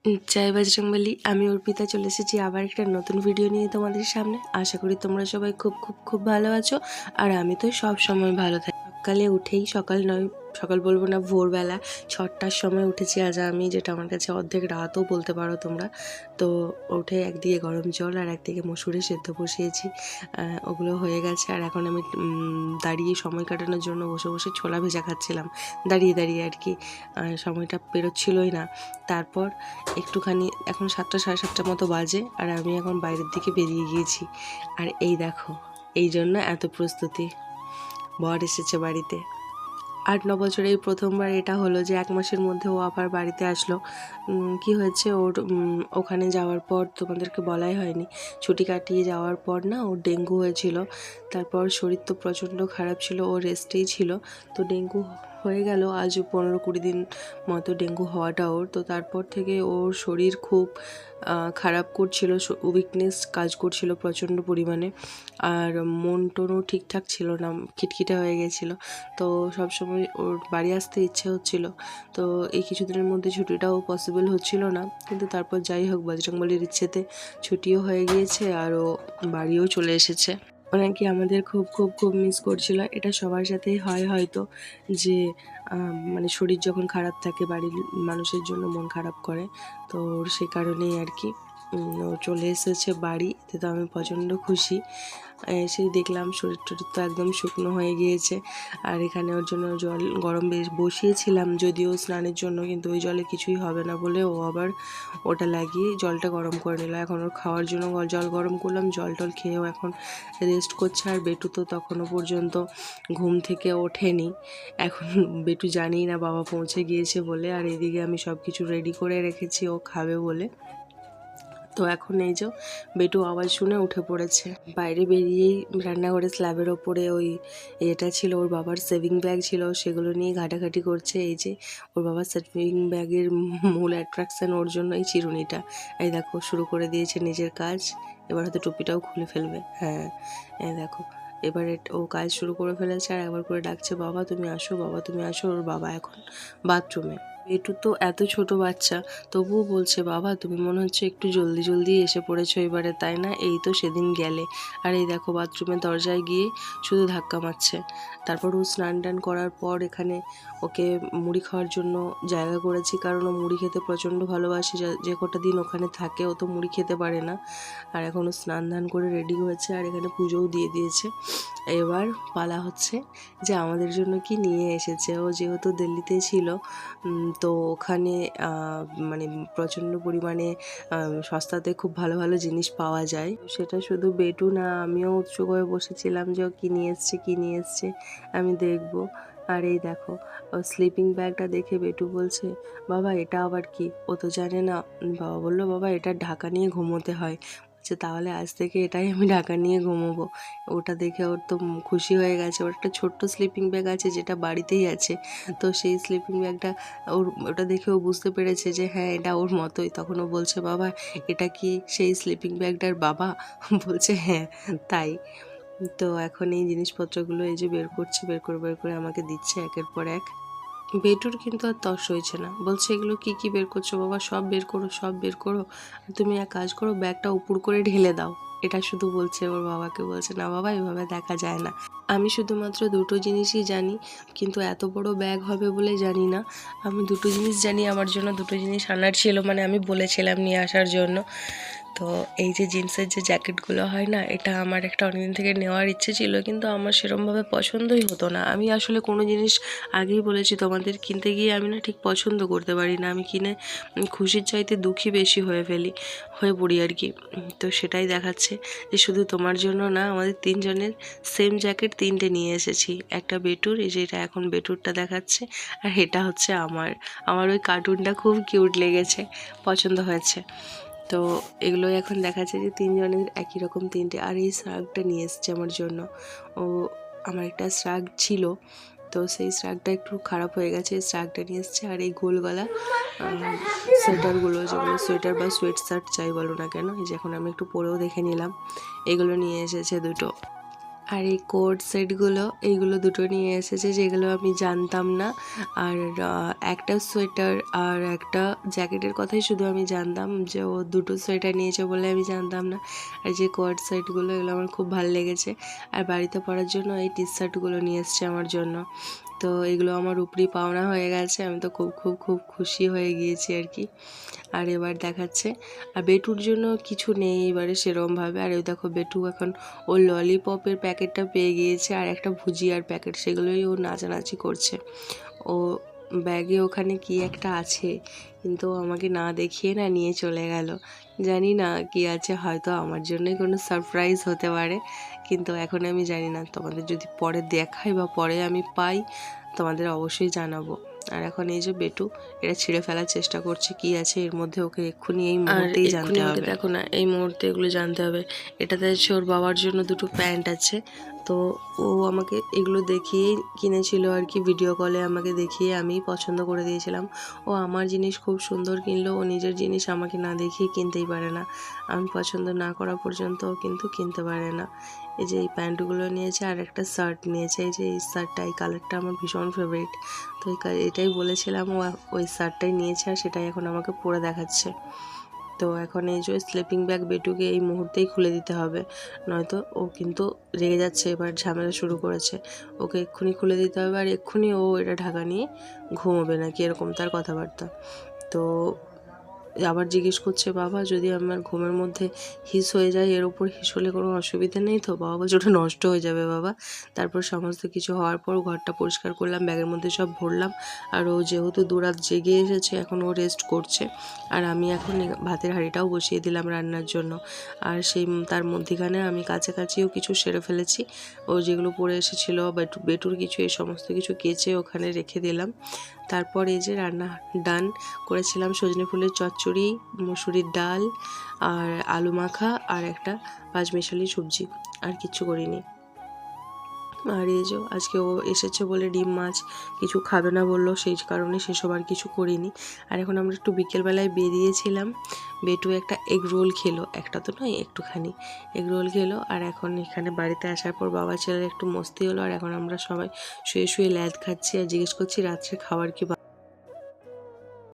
জয় বজরংবলী। আমি অর্পিতা চলে এসেছি আবার একটা নতুন ভিডিও নিয়ে তোমাদের সামনে। আশা করি তোমরা সবাই খুব খুব খুব ভালো আছো, আর আমি তো সব সময় ভালো থাকি। সকালে উঠেই, সকাল নয়, সকাল বলবো না, ভোরবেলা 6টার সময় উঠেছি আজ আমি, যেটা আমার কাছে অর্ধেক রাতও বলতে পারো তোমরা। তো উঠে একদিকে গরম জল আর একদিকে মসুরে সেদ্ধ বসিয়েছি, ওগুলো হয়ে গেছে। আর এখন আমি দাঁড়িয়ে সময় কাটানোর জন্য বসে বসে ছোলা ভেজা খাচ্ছিলাম, দাঁড়িয়ে দাঁড়িয়ে আর কি। সময়টা পেরোচ্ছিলই না। তারপর একটুখানি, এখন 7টা সাড়ে 7টার মতো বাজে, আর আমি এখন বাইরের দিকে বেরিয়ে গিয়েছি। আর এই দেখো, এই জন্য এত প্রস্তুতি। বর এসেছে বাড়িতে। 8-9 বছরে এই প্রথমবার এটা হলো যে 1 মাসের মধ্যে ও আবার বাড়িতে আসলো। কি হয়েছে ওর, ওখানে যাওয়ার পর তোমাদেরকে বলাই হয়নি, ছুটি কাটিয়ে যাওয়ার পর না ওর ডেঙ্গু হয়েছিল। তারপর শরীর তো প্রচণ্ড খারাপ ছিল, ও রেস্টেই ছিল। তো ডেঙ্গু হয়ে গেল আজ 15-20 দিন মতো ডেঙ্গু হওয়াটা ওর। তো তারপর থেকে ওর শরীর খুব খারাপ করছিল, উইকনেস কাজ করছিল প্রচণ্ড পরিমাণে। আর মন টনও ঠিকঠাক ছিল না, খিটখিটে হয়ে গেছিলো। তো সবসময় ওর বাড়ি আসতে ইচ্ছে হচ্ছিল। তো এই কিছুদিনের মধ্যে ছুটিটাও পসিবল হচ্ছিল না, কিন্তু তারপর যাই হোক বজরংবলীর ইচ্ছেতে ছুটিও হয়ে গিয়েছে আর ও বাড়িও চলে এসেছে। ওনাকে আমাদের খুব খুব খুব মিস করছিল। এটা সবার সাথেই হয় হয়তো, যে মানে শরীর যখন খারাপ থাকে বাড়ির মানুষের জন্য মন খারাপ করে। তো ওর সে কারণেই আর কি ও চলে এসেছে বাড়ি। এতে তো আমি প্রচণ্ড খুশি। এসেই দেখলাম শরীর টরীর তো একদম শুকনো হয়ে গিয়েছে। আর এখানে ওর জন্য জল গরম বেশ বসিয়েছিলাম যদিও স্নানের জন্য, কিন্তু ওই জলে কিছুই হবে না বলে ও আবার ওটা লাগিয়ে জলটা গরম করে নিল। এখন ওর খাওয়ার জন্য জল গরম করলাম, জল টল খেয়েও এখন রেস্ট করছে। আর বেটু তো তখনও পর্যন্ত ঘুম থেকে ওঠেনি। এখন বেটু জানিই না বাবা পৌঁছে গিয়েছে বলে। আর এদিকে আমি সব কিছু রেডি করে রেখেছি ও খাবে বলে। তো এখন এই যে বেটু আওয়াজ শুনে উঠে পড়েছে। বাইরে বেরিয়েই রান্নাঘরে স্ল্যাবের ওপরে ওই এটা ছিল, ওর বাবার সেভিং ব্যাগ ছিল, সেগুলো নিয়ে ঘাটাঘাটি করছে। এই যে ওর বাবার সেভিং ব্যাগের মূল অ্যাট্রাকশন ওর জন্য এই চিরুনিটা। এই দেখো শুরু করে দিয়েছে নিজের কাজ। এবার হয়তো টুপিটাও খুলে ফেলবে। হ্যাঁ, এই দেখো এবারে ও কাজ শুরু করে ফেলেছে। আর একবার করে ডাকছে, বাবা তুমি আসো, বাবা তুমি আসো। ওর বাবা এখন বাথরুমে। বেটু তো এত ছোট বাচ্চা, তবুও বলছে, বাবা তুমি মনে হচ্ছে একটু জলদি জলদি এসে পড়েছো এবারে, তাই না? এই তো সেদিন গেলে। আর এই দেখো বাথরুমের দরজায় গিয়ে শুধু ধাক্কা মারছে। তারপর ও স্নান টান করার পর এখানে ওকে মুড়ি খাওয়ার জন্য জায়গা করেছি, কারণ ও মুড়ি খেতে প্রচণ্ড ভালোবাসে। যে কটা দিন ওখানে থাকে ও তো মুড়ি খেতে পারে না। আর এখন ও স্নান ধান করে রেডি হয়েছে, আর এখানে পুজোও দিয়ে দিয়েছে। এবার পালা হচ্ছে যে আমাদের জন্য কি নিয়ে এসেছে। ও যেহেতু দিল্লিতে ছিল, তো ওখানে মানে প্রচণ্ড পরিমাণে সস্তাতে খুব ভালো ভালো জিনিস পাওয়া যায়। সেটা শুধু বেটু না, আমিও উৎসুক হয়ে বসেছিলাম যে ও কী নিয়ে এসছে, কী নিয়ে এসছে আমি দেখব। আর এই দেখো স্লিপিং ব্যাগটা দেখে বেটু বলছে, বাবা এটা আবার কি? ও তো জানে না। বাবা বললো, বাবা এটা ঢাকা নিয়ে ঘুমোতে হয়। বলছে, তাহলে আজ থেকে এটাই আমি ঢাকা নিয়ে ঘুমোবো। ওটা দেখে ওর তো খুশি হয়ে গেছে। ওর একটা ছোট্ট স্লিপিং ব্যাগ আছে যেটা বাড়িতেই আছে। তো সেই স্লিপিং ব্যাগটা ওটা দেখে ও বুঝতে পেরেছে যে হ্যাঁ এটা ওর মতোই। তখন ও বলছে, বাবা এটা কি সেই স্লিপিং ব্যাগটার বাবা? বলছে হ্যাঁ তাই। তো এখন এই জিনিসপত্রগুলো এই যে বের করছে, বের করে আমাকে দিচ্ছে একের পর এক। বেটুর কিন্তু আর তর্স হয়েছে না, বলছে এগুলো কি কি বের করছো বাবা, সব বের করো, সব বের করো। তুমি এক কাজ করো, ব্যাগটা উপর করে ঢেলে দাও। এটা শুধু বলছে, ওর বাবাকে বলছে, না বাবা এভাবে দেখা যায় না। আমি শুধুমাত্র দুটো জিনিসই জানি, কিন্তু এত বড় ব্যাগ হবে বলে জানি না। আমি দুটো জিনিস জানি, আমার জন্য দুটো জিনিস আনার ছিল, মানে আমি বলেছিলাম নিয়ে আসার জন্য। তো এই যে জিন্সের যে জ্যাকেটগুলো হয় না, এটা আমার একটা অনেকদিন থেকে নেওয়ার ইচ্ছে ছিল, কিন্তু আমার সেরকমভাবে পছন্দই হতো না। আমি আসলে কোনো জিনিস আগেই বলেছি তোমাদের, কিনতে গিয়ে আমি না ঠিক পছন্দ করতে পারি না। আমি কিনে খুশির চাইতে দুঃখী বেশি হয়ে পড়ি আর কি। তো সেটাই দেখাচ্ছে যে শুধু তোমার জন্য না, আমাদের তিনজনের সেম জ্যাকেট তিনটে নিয়ে এসেছি। একটা বেটুর, এই যে এটা এখন বেটুরটা দেখাচ্ছে, আর এটা হচ্ছে আমার ওই কার্টুনটা খুব কিউট লেগেছে, পছন্দ হয়েছে। তো এগুলোই এখন দেখাচ্ছে যে তিনজনের একই রকম তিনটে। আর এই শ্রাগটা নিয়ে এসছে আমার জন্য। ও আমার একটা শ্রাগ ছিল, তো সেই শ্রাগটা একটু খারাপ হয়ে গেছে, শ্রাগটা নিয়ে এসছে। আর এই গোল গলা সোয়েটারগুলো, যেগুলো সোয়েটার বা সোয়েট শার্ট চাই বলো না কেন, এই যে এখন আমি একটু পরেও দেখে নিলাম, এগুলো নিয়ে এসেছে দুটো। আর এই কোট সেটগুলো এইগুলো দুটো নিয়ে এসেছে, যেগুলো আমি জানতাম না। আর একটা সোয়েটার আর একটা জ্যাকেটের কথাই শুধু আমি জানতাম, যে ও দুটো সোয়েটার নিয়েছে বলে আমি জানতাম না। আর যে কোট সেটগুলো এগুলো আমার খুব ভালো লেগেছে। আর বাড়িতে পরার জন্য এই টি শার্টগুলো নিয়ে এসছে আমার জন্য। তো এগুলো আমার উপরি পাওনা হয়ে গেছে, আমি তো খুব খুব খুব খুশি হয়ে গিয়েছি আর কি। আর এবার দেখাচ্ছে, আর বেটুর জন্য কিছু নেই এবারে সেরমভাবে। আর ওই দেখো বেটু এখন ও ললিপপের প্যাকেটটা পেয়ে গিয়েছে আর একটা ভুজিয়ার প্যাকেট, সেগুলোই ও নাচানাচি করছে। ও ব্যাগে ওখানে কি একটা আছে, কিন্তু ও আমাকে না দেখিয়ে না নিয়ে চলে গেল। জানি না কি আছে, হয়তো আমার জন্যই কোনো সারপ্রাইজ হতে পারে, কিন্তু এখন আমি জানি না। তোমাদের যদি পরে দেখাই বা পরে আমি পাই, তোমাদের অবশ্যই জানাবো। আর এখন এই যে বেটু এটা ছিঁড়ে ফেলার চেষ্টা করছে, কি আছে এর মধ্যে ওকে এক্ষুনি এই মুহূর্তেই জানতে হবে। দেখো না, এই মুহূর্তে এগুলো জানতে হবে। এটাতে হচ্ছে ওর বাবার জন্য দুটো প্যান্ট আছে, তো ও আমাকে এগুলো দেখিয়েই কিনেছিল আর কি, ভিডিও কলে আমাকে দেখিয়ে আমি পছন্দ করে দিয়েছিলাম। ও আমার জিনিস খুব সুন্দর কিনলো, ও নিজের জিনিস আমাকে না দেখিয়ে কিনতেই পারে না। আমি পছন্দ না করা পর্যন্ত ও কিন্তু কিনতে পারে না। এই যে এই প্যান্টগুলো নিয়েছে আর একটা শার্ট নিয়েছে, এই যে এই শার্টটা, এই কালারটা আমার ভীষণ ফেভারিট। তো এটাই বলেছিলাম, ও ওই শার্টটাই নিয়েছে আর সেটাই এখন আমাকে পরে দেখাচ্ছে। তো এখন এই যে স্লিপিং ব্যাগ বেটুকে এই মুহূর্তেই খুলে দিতে হবে, নয়তো ও কিন্তু রেগে যাচ্ছে, এবার ঝামেলা শুরু করেছে। ওকে এক্ষুনি খুলে দিতে হবে, আর এক্ষুনি ও এটা ঢাকা নিয়ে ঘুমোবে নাকি, এরকম তার কথাবার্তা। তো আবার জিজ্ঞেস করছে, বাবা যদি আমার ঘুমের মধ্যে হিস হয়ে যায়, এর ওপর হিস হলে কোনো অসুবিধা নেই তো? বাবা বলছে ওটা নষ্ট হয়ে যাবে বাবা। তারপর সমস্ত কিছু হওয়ার পর ঘরটা পরিষ্কার করলাম, ব্যাগের মধ্যে সব ভরলাম। আর ও যেহেতু দুরাত জেগে এসেছে, এখন ও রেস্ট করছে। আর আমি এখন ভাতের হাঁড়িটাও বসিয়ে দিলাম রান্নার জন্য। আর সেই তার মধ্যেখানে আমি কাছাকাছিও কিছু সেরে ফেলেছি। ও যেগুলো পড়ে এসেছিলো, বেটুর কিছু, এই সমস্ত কিছু কেচে ওখানে রেখে দিলাম। তারপর এই যে রান্না ডান করেছিলাম, সজনে ফুলের চচ্চড়ি, মুসুরির ডাল আর আলু মাখা আর একটা পাঁচমিশালি সবজি, আর কিচ্ছু করিনি। আর এই যে আজকে ও এসেছে বলে ডিম মাছ কিছু খাবে না বললো, সেই কারণে সেসব আর কিছু করিনি। আর এখন আমরা একটু বিকেলবেলায় বেরিয়েছিলাম, বেটু একটা এগ রোল খেলো, একটা তো নয় একটুখানি এগ রোল খেলো। আর এখন এখানে বাড়িতে আসার পর বাবা ছেলের একটু মস্তি হলো, আর এখন আমরা সবাই শুয়ে শুয়ে ল্যাদ খাচ্ছি আর জিজ্ঞেস করছি রাত্রে খাবার কি